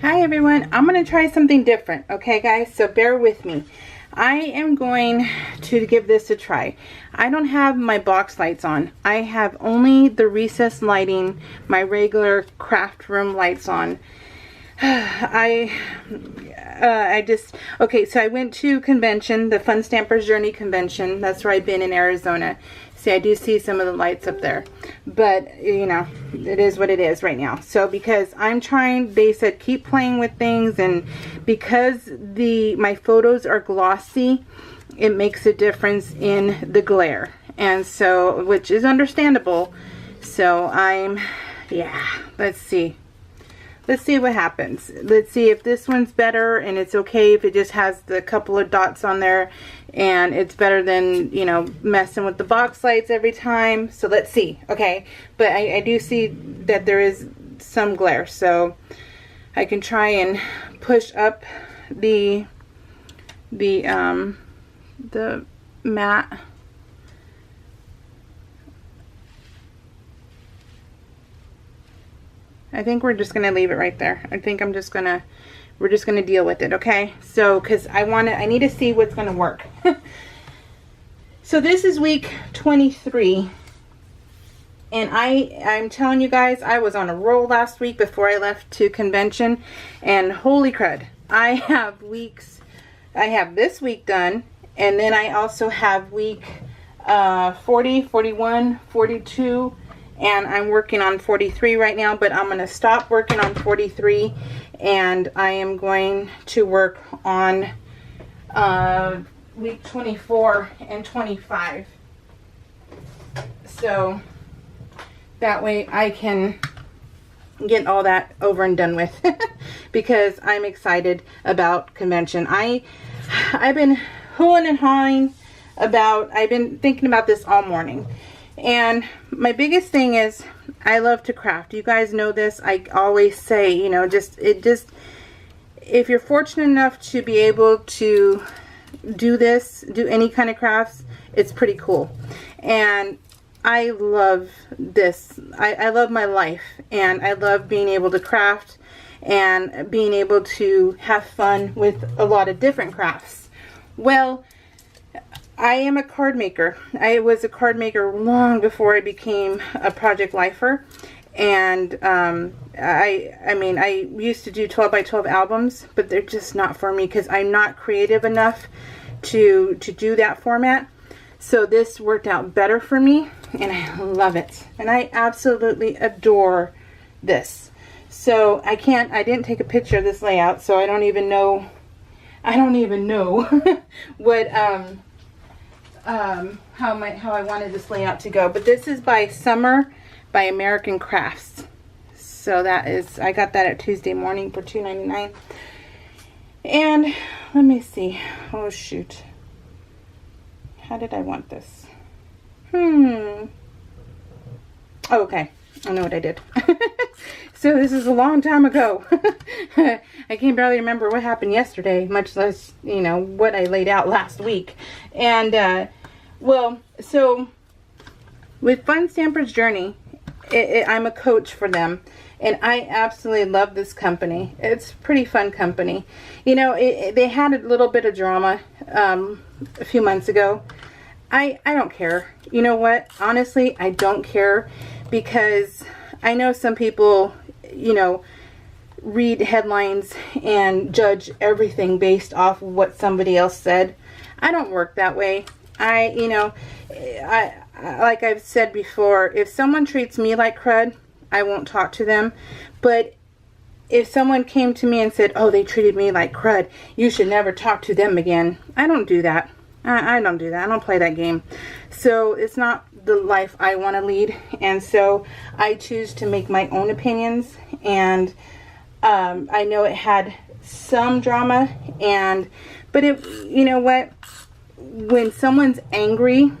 Hi everyone, I'm going to try something different, okay guys, so bear with me. I am going to give this a try. I don't have my box lights on. I have only the recessed lighting, my regular craft room lights on. Okay, so I went to convention, the Fun Stampers Journey convention. That's where I've been in Arizona. See, I do see some of the lights up there, but you know, it is what it is right now. So because I'm trying, they said keep playing with things, and because my photos are glossy, it makes a difference in the glare, and so, which is understandable. So yeah, let's see what happens. Let's see if this one's better, and it's okay if it just has the couple of dots on there, and it's better than, you know, messing with the box lights every time. So let's see. Okay, but I do see that there is some glare, so I can try and push up the mat. I think we're just gonna leave it right there. I think we're just gonna deal with it, okay? So, cause I need to see what's gonna work. So this is week 23, and I'm telling you guys, I was on a roll last week before I left to convention, and holy crud, I have this week done, and then I also have week 40, 41, 42. And I'm working on 43 right now, but I'm going to stop working on 43, and I am going to work on week 24 and 25. So that way I can get all that over and done with because I'm excited about convention. I've been hooing and hawing about, I've been thinking about this all morning. And my biggest thing is I love to craft. You guys know this. I always say, you know, if you're fortunate enough to be able to do any kind of crafts, it's pretty cool. And I love this. I love my life, and I love being able to craft and being able to have fun with a lot of different crafts. Well, I am a card maker. I was a card maker long before I became a project lifer, and I mean I used to do 12 by 12 albums, but they're just not for me because I'm not creative enough to do that format. So this worked out better for me, and I love it, and I absolutely adore this. So I didn't take a picture of this layout, so I don't even know what how I wanted this layout to go. But this is by Summer by American Crafts. So that is, I got that at Tuesday morning for $2.99. And let me see. Oh shoot. How did I want this? Oh, okay. I know what I did. So this is a long time ago. I can barely remember what happened yesterday, much less, you know, what I laid out last week. And, well, so with Fun Stampers Journey, I'm a coach for them. And I absolutely love this company. It's a pretty fun company. You know, they had a little bit of drama a few months ago. I don't care. You know what? Honestly, I don't care, because I know some people, you know, read headlines and judge everything based off of what somebody else said. I don't work that way. You know, like I've said before, if someone treats me like crud, I won't talk to them. But if someone came to me and said, oh, they treated me like crud, you should never talk to them again, I don't do that. I don't do that. I don't play that game. So it's not the life I want to lead, and so I choose to make my own opinions. And I know it had some drama, but you know what, when someone's angry,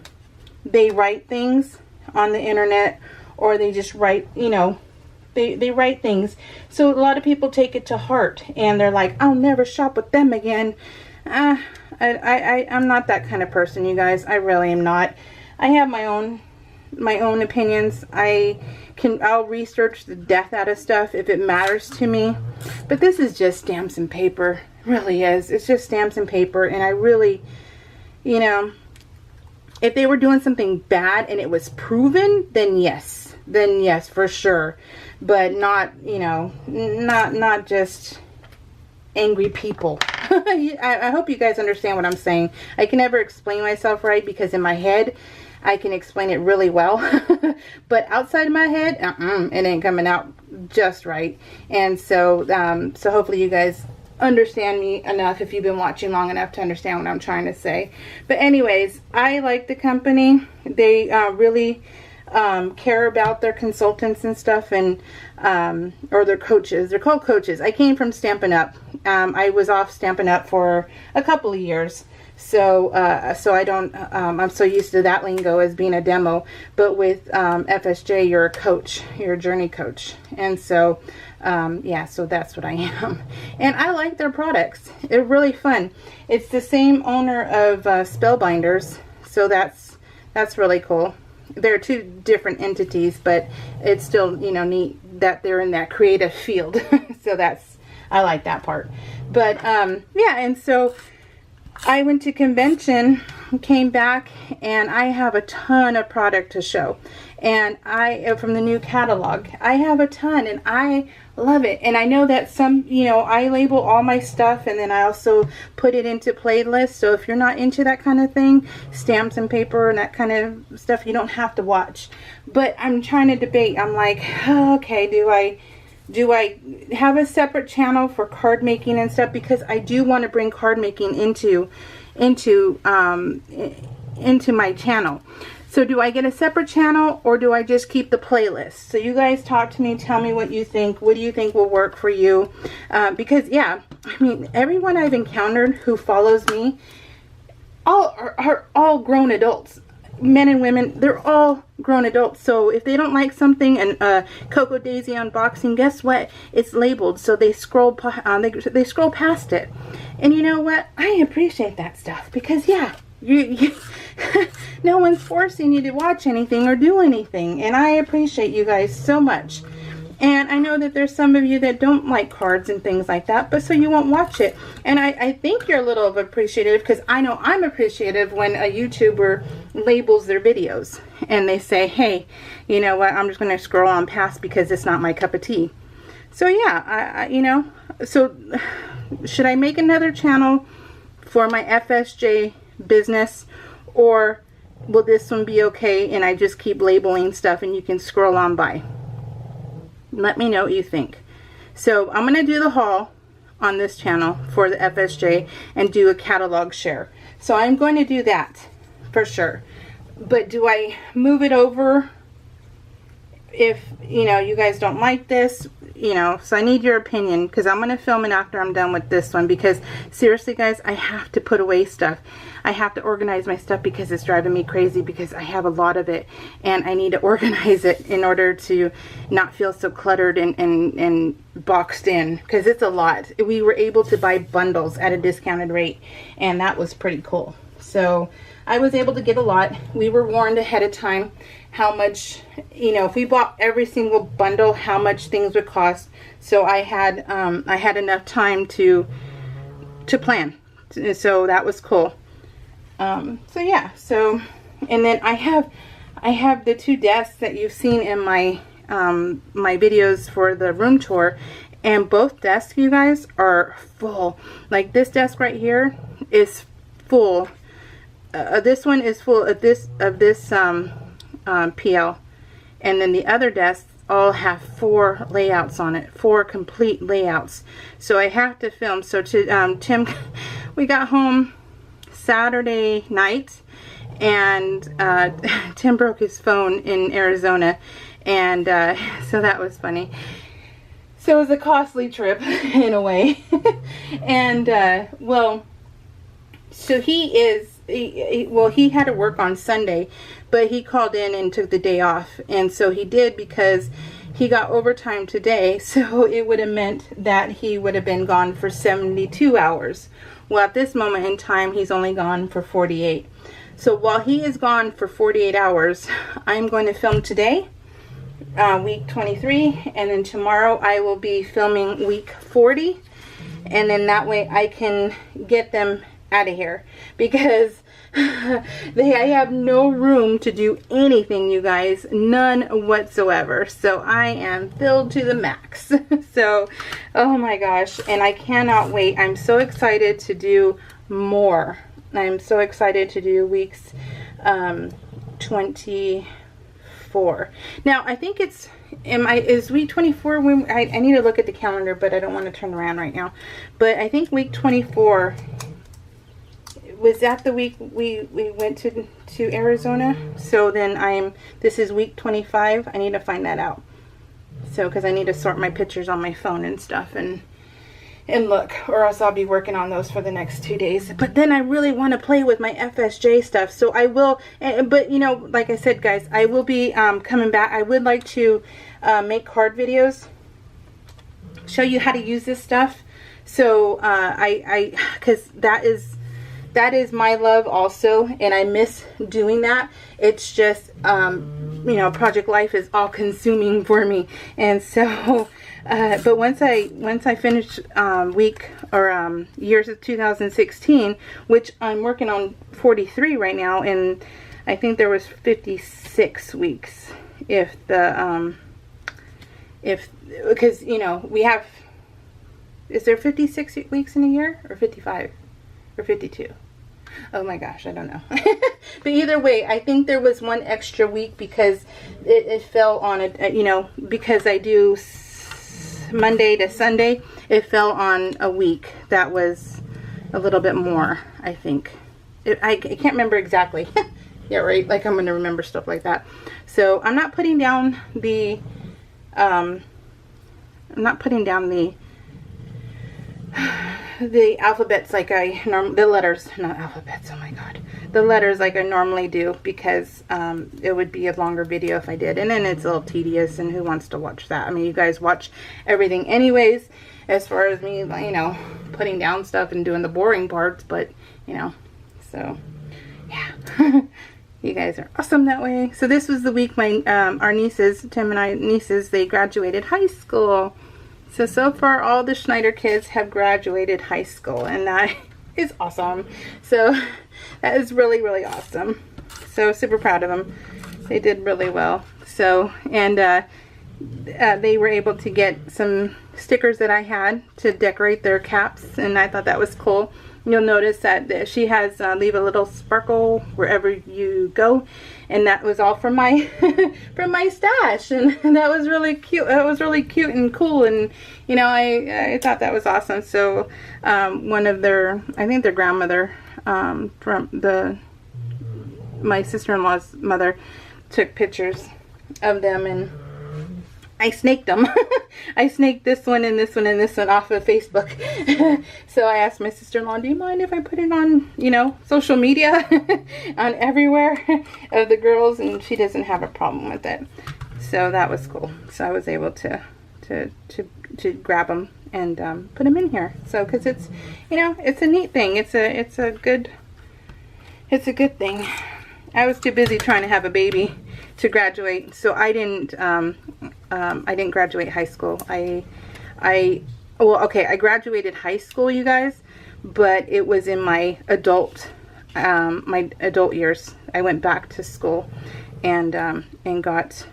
they write things on the internet, or they just write, you know, they write things. So a lot of people take it to heart, and they're like, I'll never shop with them again. I'm not that kind of person, you guys. I really am not. I have my own my own opinions. I'll research the death out of stuff if it matters to me. But this is just stamps and paper. It really is. It's just stamps and paper. And I really, you know, if they were doing something bad and it was proven, then yes. Then yes, for sure. But not, you know, not just angry people. I hope you guys understand what I'm saying. I can never explain myself right because in my head I can explain it really well. But outside of my head, it ain't coming out just right. And so so hopefully you guys understand me enough if you've been watching long enough to understand what I'm trying to say. But anyways, I like the company. They really care about their consultants and stuff, and or their coaches. They're called coaches. I came from Stampin' Up. I was off Stampin' Up for a couple of years, so so I don't I'm so used to that lingo as being a demo. But with FSJ, you're a coach, you're a journey coach. And so yeah, so that's what I am. And I like their products. They're really fun. It's the same owner of Spellbinders, so that's really cool. They're two different entities, but it's still, you know, neat that they're in that creative field. So I like that part. But yeah, and so I went to convention, came back, and I have a ton of product to show. And from the new catalog, I have a ton, and I love it. And I know that some, you know, I label all my stuff, and then I also put it into playlists. So if you're not into that kind of thing, stamps and paper and that kind of stuff, you don't have to watch. But I'm trying to debate. I'm like, oh, okay, do I have a separate channel for card making and stuff? Because I do want to bring card making into my channel. So do I get a separate channel, or do I just keep the playlist? So you guys talk to me, tell me what you think. What do you think will work for you? Because yeah, I mean, everyone I've encountered who follows me are all grown adults. Men and women, they're all grown adults. So if they don't like something, and Coco Daisy unboxing, guess what? It's labeled, so they scroll they scroll past it. And you know what? I appreciate that stuff, because yeah, you no one's forcing you to watch anything or do anything, and I appreciate you guys so much. And I know that there's some of you that don't like cards and things like that, but so you won't watch it. And I think you're a little of appreciative, because I know I'm appreciative when a YouTuber labels their videos and they say, hey, you know what, I'm just going to scroll on past because it's not my cup of tea. So yeah, you know, so should I make another channel for my FSJ business, or will this one be okay and I just keep labeling stuff and you can scroll on by? Let me know what you think. So I'm going to do the haul on this channel for the FSJ and do a catalog share. So I'm going to do that for sure. But do I move it over if, you know, you guys don't like this? You know, so I need your opinion, because I'm going to film it after I'm done with this one, because seriously guys, I have to put away stuff. I have to organize my stuff because it's driving me crazy, because I have a lot of it and I need to organize it in order to not feel so cluttered and boxed in, because it's a lot. We were able to buy bundles at a discounted rate, and that was pretty cool. So I was able to get a lot. We were warned ahead of time how much, you know, if we bought every single bundle, how much things would cost. So I had enough time to plan. So that was cool. So yeah, so, and then I have the two desks that you've seen in my my videos for the room tour, and both desks, you guys, are full. Like this desk right here is full. This one is full of this PL, and then the other desks all have 4 layouts on it, 4 complete layouts. So I have to film. So to Tim, we got home Saturday night, and Tim broke his phone in Arizona, and so that was funny. So it was a costly trip in a way. And well, so he had to work on Sunday, but he called in and took the day off, and so he did, because he got overtime today, so it would have meant that he would have been gone for 72 hours. Well, at this moment in time, he's only gone for 48. So while he is gone for 48 hours, I'm going to film today, week 23, and then tomorrow I will be filming week 40, and then that way I can get them out of here, because I have no room to do anything, you guys, none whatsoever. So I am filled to the max. So, oh my gosh, and I cannot wait. I'm so excited to do more. I'm so excited to do weeks 24. Now, I think it's, is week 24 when, I need to look at the calendar, but I don't want to turn around right now. But I think week 24, was that the week we went to Arizona? So then this is week 25. I need to find that out. So, because I need to sort my pictures on my phone and stuff and look, or else I'll be working on those for the next 2 days. But then I really want to play with my FSJ stuff, so I will. But you know, like I said, guys, I will be coming back. I would like to make card videos, show you how to use this stuff. So because that is my love also, and I miss doing that. It's just you know, Project Life is all consuming for me, and so. But once I finish years of 2016, which I'm working on 43 right now, and I think there was 56 weeks. Because you know, we have, is there 56 weeks in a year, or 55 or 52? Oh my gosh, I don't know. But either way, I think there was one extra week because it fell on a, you know, because I do Monday to Sunday, it fell on a week that was a little bit more, I think. I can't remember exactly. Yeah, right, like I'm going to remember stuff like that. So I'm not putting down the the alphabets like I normally, the letters, not alphabets, oh my god, the letters like I normally do, because it would be a longer video if I did, and then it's a little tedious, and who wants to watch that? I mean, you guys watch everything anyways, as far as me, you know, putting down stuff and doing the boring parts, but, you know, so, yeah. You guys are awesome that way. So this was the week my, our nieces, Tim and I nieces, they graduated high school. So far all the Schneider kids have graduated high school, and that is awesome. So that is really, really awesome. So super proud of them. They did really well. So, and they were able to get some stickers that I had to decorate their caps, and I thought that was cool. You'll notice that she has leave a little sparkle wherever you go, and that was all from my from my stash, and that was really cute. That was really cute and cool, and you know, I thought that was awesome. So one of their, I think their grandmother, from my sister-in-law's mother, took pictures of them, and I snaked them. I snaked this one and this one and this one off of Facebook. So I asked my sister-in-law, do you mind if I put it on, you know, social media, on everywhere of the girls? And she doesn't have a problem with it. So that was cool. So I was able to grab them and put them in here. So, because it's, you know, it's a neat thing. It's a good thing. I was too busy trying to have a baby to graduate, so I didn't graduate high school. I graduated high school, you guys, but it was in my adult years. I went back to school and got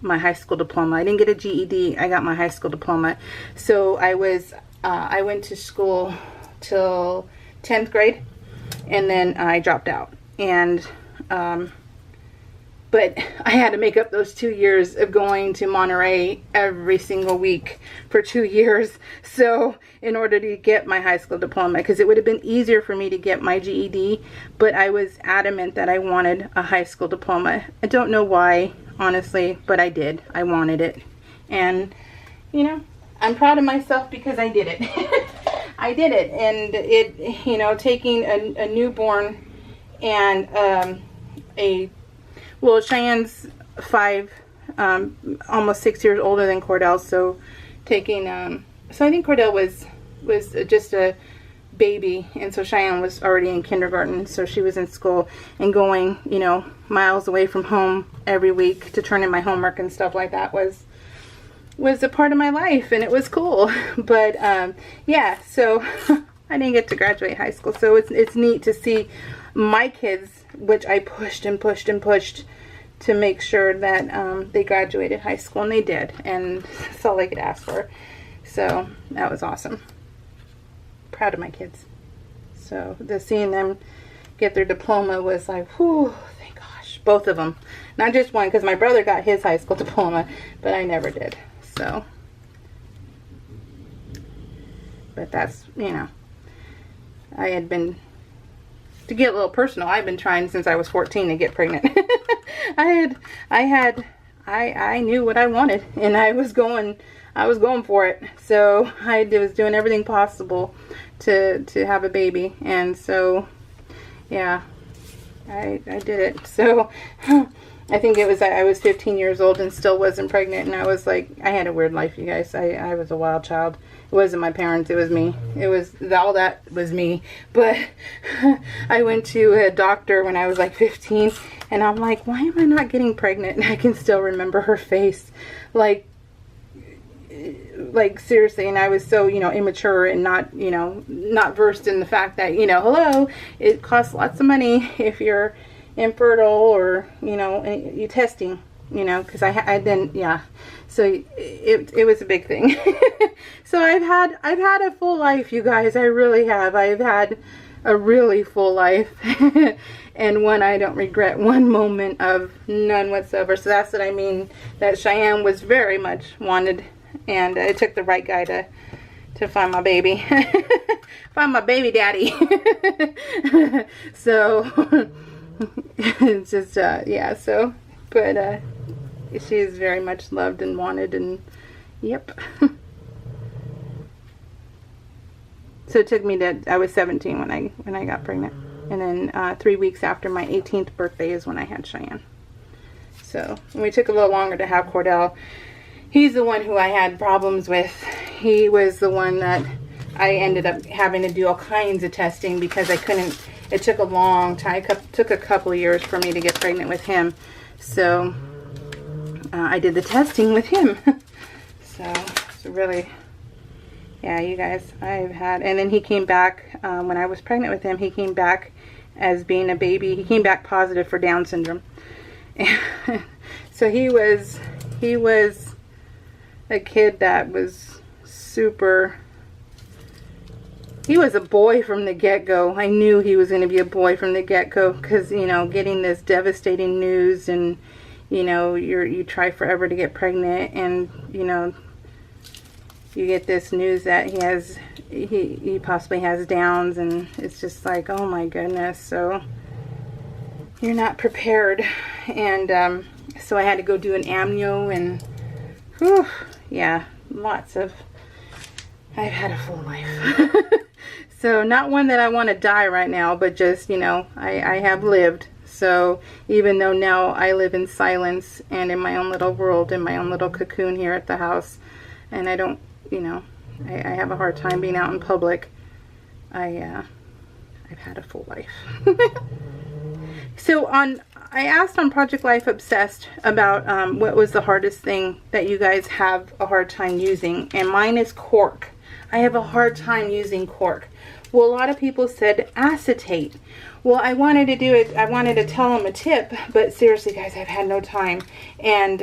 my high school diploma. I didn't get a GED. I got my high school diploma. So I went to school till 10th grade, and then I dropped out. And but I had to make up those 2 years of going to Monterey every single week for 2 years. So in order to get my high school diploma, because it would have been easier for me to get my GED, but I was adamant that I wanted a high school diploma. I don't know why, honestly, but I did. I wanted it. And, you know, I'm proud of myself because I did it. I did it. And it, you know, taking a newborn and well, Cheyenne's 5, almost 6 years older than Cordell, so taking, so I think Cordell was just a baby, and so Cheyenne was already in kindergarten, so she was in school, and going, you know, miles away from home every week to turn in my homework and stuff like that was a part of my life, and it was cool. But yeah, so I didn't get to graduate high school, so it's neat to see my kids, which I pushed and pushed and pushed to make sure that they graduated high school, and they did, and that's all I could ask for. So that was awesome. Proud of my kids. So seeing them get their diploma was like, whew, thank gosh, both of them, not just one, because my brother got his high school diploma, but I never did. So, but that's, you know, I had been, to get a little personal, I've been trying since I was 14 to get pregnant. I knew what I wanted, and I was going for it. So I was doing everything possible to have a baby, and so yeah, I did it. So I think it was, I was 15 years old and still wasn't pregnant, and I was like, I had a weird life, you guys. I was a wild child. It wasn't my parents, it was me. It was, all that was me. But I went to a doctor when I was like 15, and I'm like, why am I not getting pregnant? And I can still remember her face, like seriously. And I was so, you know, immature and not, you know, not versed in the fact that, you know, hello, it costs lots of money if you're infertile, or, you know, you testing, you know, because I didn't, yeah. So it was a big thing. So I've had a full life, you guys. I really have. I've had a really full life, and one I don't regret one moment of, none whatsoever. So that's what I mean, that Cheyenne was very much wanted, and it took the right guy to find my baby, find my baby daddy. So it's just yeah. So, but she is very much loved and wanted, and yep. So it took me to, I was 17 when I got pregnant, and then 3 weeks after my 18th birthday is when I had Cheyenne. So we took a little longer to have Cordell. He's the one who I had problems with. He was the one that I ended up having to do all kinds of testing because I couldn't. It took a long time. It took a couple years for me to get pregnant with him. So I did the testing with him. So it's really, yeah, you guys, I've had, and then he came back, when I was pregnant with him, he came back as being a baby. He came back positive for Down syndrome. So he was a kid that was super, he was a boy from the get-go. I knew he was going to be a boy from the get-go, because, you know, getting this devastating news, and, you know, you try forever to get pregnant, and, you know, you get this news that he possibly has Downs, and it's just like, oh my goodness. So you're not prepared, and so I had to go do an amnio, and whew, yeah, I've had a full life. So not one that I want to die right now, but just, you know, I have lived. So even though now I live in silence and in my own little world, in my own little cocoon here at the house, and I don't, you know, I have a hard time being out in public, I've had a full life. So I asked on Project Life Obsessed about what was the hardest thing that you guys have a hard time using, and mine is cork. I have a hard time using cork. Well, a lot of people said acetate. Well, I wanted to do it. I wanted to tell them a tip, but seriously, guys, I've had no time. And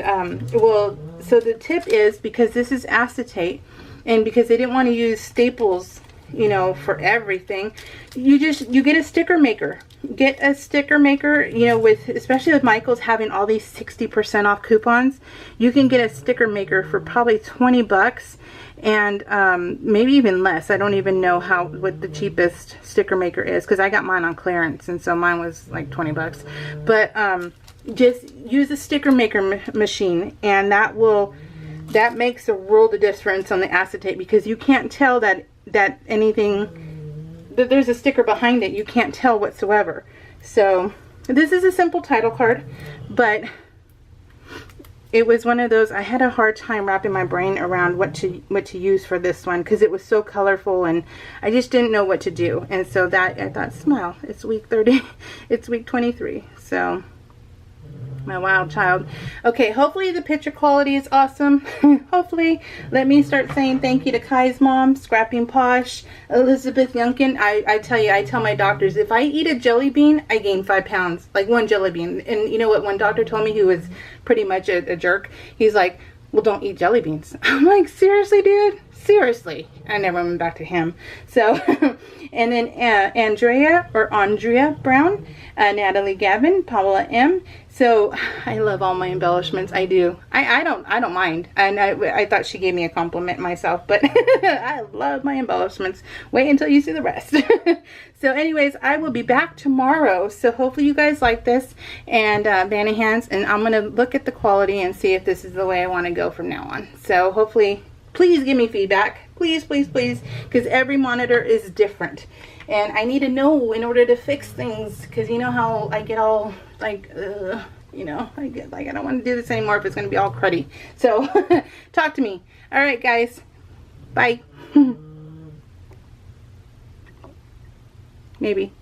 well, so the tip is, because this is acetate, and because they didn't want to use staples, you know, for everything, you get a sticker maker. Get a sticker maker, you know, especially with Michael's having all these 60% off coupons, you can get a sticker maker for probably 20 bucks, and maybe even less. I don't even know what the cheapest sticker maker is, because I got mine on clearance, and so mine was like 20 bucks. But just use a sticker maker machine, and that makes a world of difference on the acetate, because you can't tell that anything, that there's a sticker behind it. You can't tell whatsoever. So this is a simple title card, but it was one of those, I had a hard time wrapping my brain around what to use for this one, because it was so colorful and I just didn't know what to do. And so that, I thought, smile, it's week 30, it's week 23. So my wild child. Okay, hopefully the picture quality is awesome. Hopefully. Let me start saying thank you to Kai's mom, Scrapping Posh, Elizabeth Youngkin. I tell you, I tell my doctors, if I eat a jelly bean, I gain 5 pounds. Like one jelly bean. And you know what one doctor told me, who was pretty much a jerk? He's like, well, don't eat jelly beans. I'm like, seriously, dude? Seriously. I never went back to him. So, and then Andrea Brown, Natalie Gavin, Paula M. So I love all my embellishments. I do. I don't mind. And I thought she gave me a compliment myself, but I love my embellishments. Wait until you see the rest. So anyways, I will be back tomorrow. So hopefully you guys like this and Vanny Hands, and I'm going to look at the quality and see if this is the way I want to go from now on. So hopefully, please give me feedback. Please, please, please, because every monitor is different. And I need to know in order to fix things, because you know how I get all like, you know, I get like, I don't want to do this anymore if it's going to be all cruddy. So talk to me. All right, guys. Bye. Maybe.